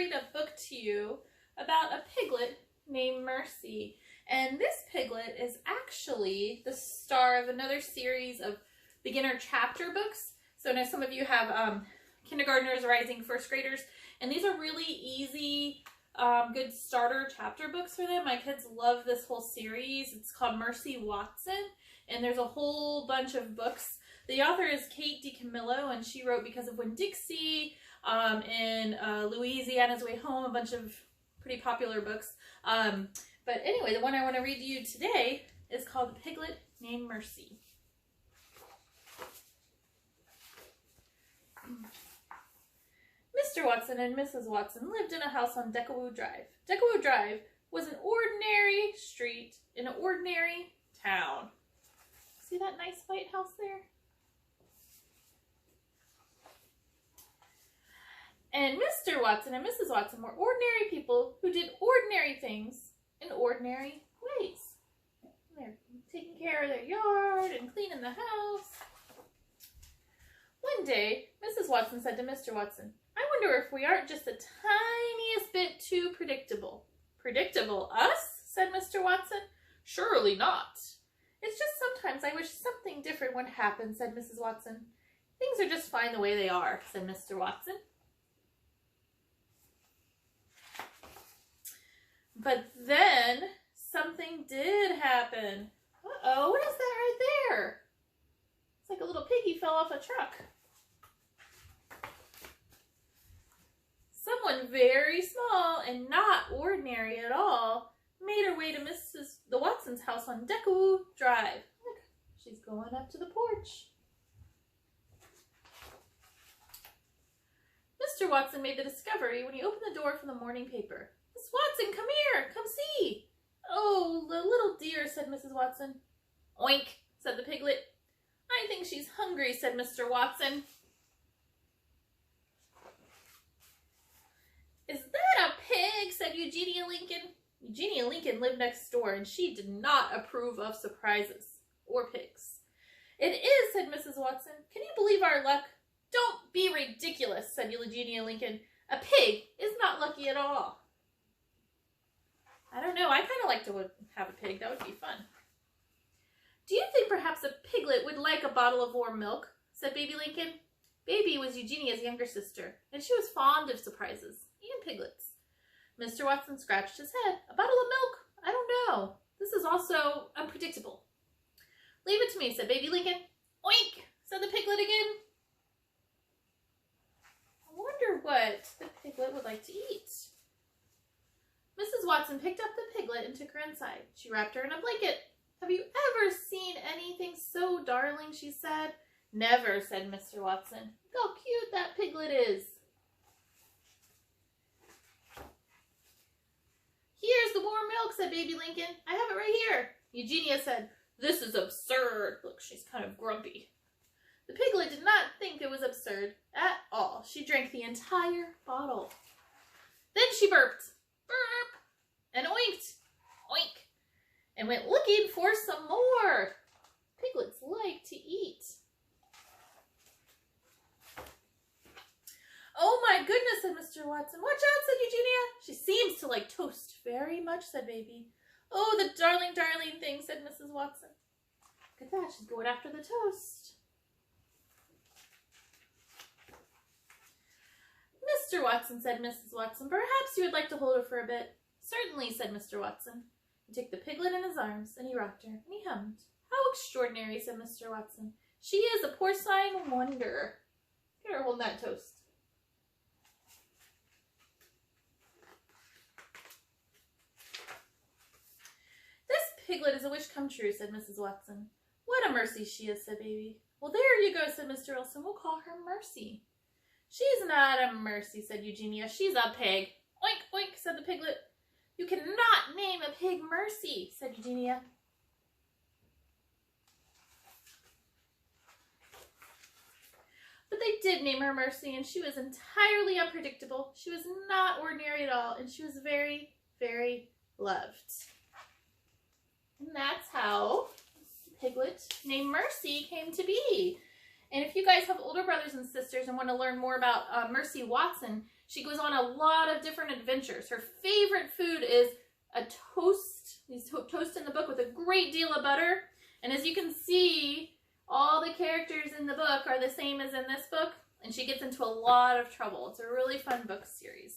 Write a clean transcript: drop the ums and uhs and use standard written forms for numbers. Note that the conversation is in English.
read a book to you about a piglet named Mercy. And this piglet is actually the star of another series of beginner chapter books. So now some of you have kindergartners, rising first graders, and these are really easy, good starter chapter books for them. My kids love this whole series. It's called Mercy Watson, and there's a whole bunch of books. The author is Kate DiCamillo, and she wrote Because of Winn-Dixie, and Louisiana's Way Home, a bunch of pretty popular books. But anyway, the one I want to read to you today is called The Piglet Named Mercy. Mr. Watson and Mrs. Watson lived in a house on Deckawoo Drive. Deckawoo Drive was an ordinary street in an ordinary town. See that nice white house there? And Mr. Watson and Mrs. Watson were ordinary people who did ordinary things in ordinary ways. They're taking care of their yard and cleaning the house. One day, Mrs. Watson said to Mr. Watson, "I wonder if we aren't just the tiniest bit too predictable." "Predictable? Us?" said Mr. Watson. "Surely not. It's just sometimes I wish something different would happen," said Mrs. Watson. "Things are just fine the way they are," said Mr. Watson. But then something did happen. Uh-oh, what is that right there? It's like a little piggy fell off a truck. Someone very small and not ordinary at all made her way to Mrs. the Watson's house on Deckawoo Drive. Look, she's going up to the porch. Mr. Watson made the discovery when he opened the door for the morning paper. "Miss Watson, come here, come see." "Oh, the little dear," said Mrs. Watson. "Oink," said the piglet. "I think she's hungry," said Mr. Watson. "Is that a pig?" said Eugenia Lincoln. Eugenia Lincoln lived next door, and she did not approve of surprises or pigs. "It is," said Mrs. Watson. "Can you believe our luck?" "Don't be ridiculous," said Eugenia Lincoln. "A pig is not lucky at all." I don't know. I kind of like to have a pig. That would be fun. "Do you think perhaps a piglet would like a bottle of warm milk?" said Baby Lincoln. Baby was Eugenia's younger sister, and she was fond of surprises and piglets. Mr. Watson scratched his head. "A bottle of milk? I don't know. This is also unpredictable." "Leave it to me," said Baby Lincoln. "Oink," said the piglet again. I wonder what the piglet would like to eat. Mrs. Watson picked up the piglet and took her inside. She wrapped her in a blanket. "Have you ever seen anything so darling?" she said. "Never," said Mr. Watson. "Look how cute that piglet is." "Here's the warm milk," said Baby Lincoln. "I have it right here." Eugenia said, "This is absurd." Look, she's kind of grumpy. The piglet did not think it was absurd at all. She drank the entire bottle. Then she burped. Burp! And oinked. Oink! And went looking for some more. Piglets like to eat. "Oh my goodness," said Mr. Watson. "Watch out," said Eugenia. "She seems to like toast very much," said Baby. "Oh, the darling, darling thing," said Mrs. Watson. Look at that, she's going after the toast. "Mr. Watson," said Mrs. Watson, "perhaps you would like to hold her for a bit." "Certainly," said Mr. Watson. He took the piglet in his arms, and he rocked her, and he hummed. "How extraordinary," said Mr. Watson. "She is a porcine wonder." Get her holding that toast. "This piglet is a wish come true," said Mrs. Watson. "What a mercy she is," said Baby. "Well, there you go," said Mr. Wilson. "We'll call her Mercy." "She's not a mercy," said Eugenia. "She's a pig." "Oink, oink," said the piglet. "You cannot name a pig Mercy," said Eugenia. But they did name her Mercy, and she was entirely unpredictable. She was not ordinary at all, and she was very, very loved. And that's how Piglet named Mercy came to be. And if you guys have older brothers and sisters and want to learn more about Mercy Watson, She goes on a lot of different adventures. Her favorite food is a toast. These toast in the book with a great deal of butter. And as you can see, all the characters in the book are the same as in this book, and she gets into a lot of trouble. It's a really fun book series.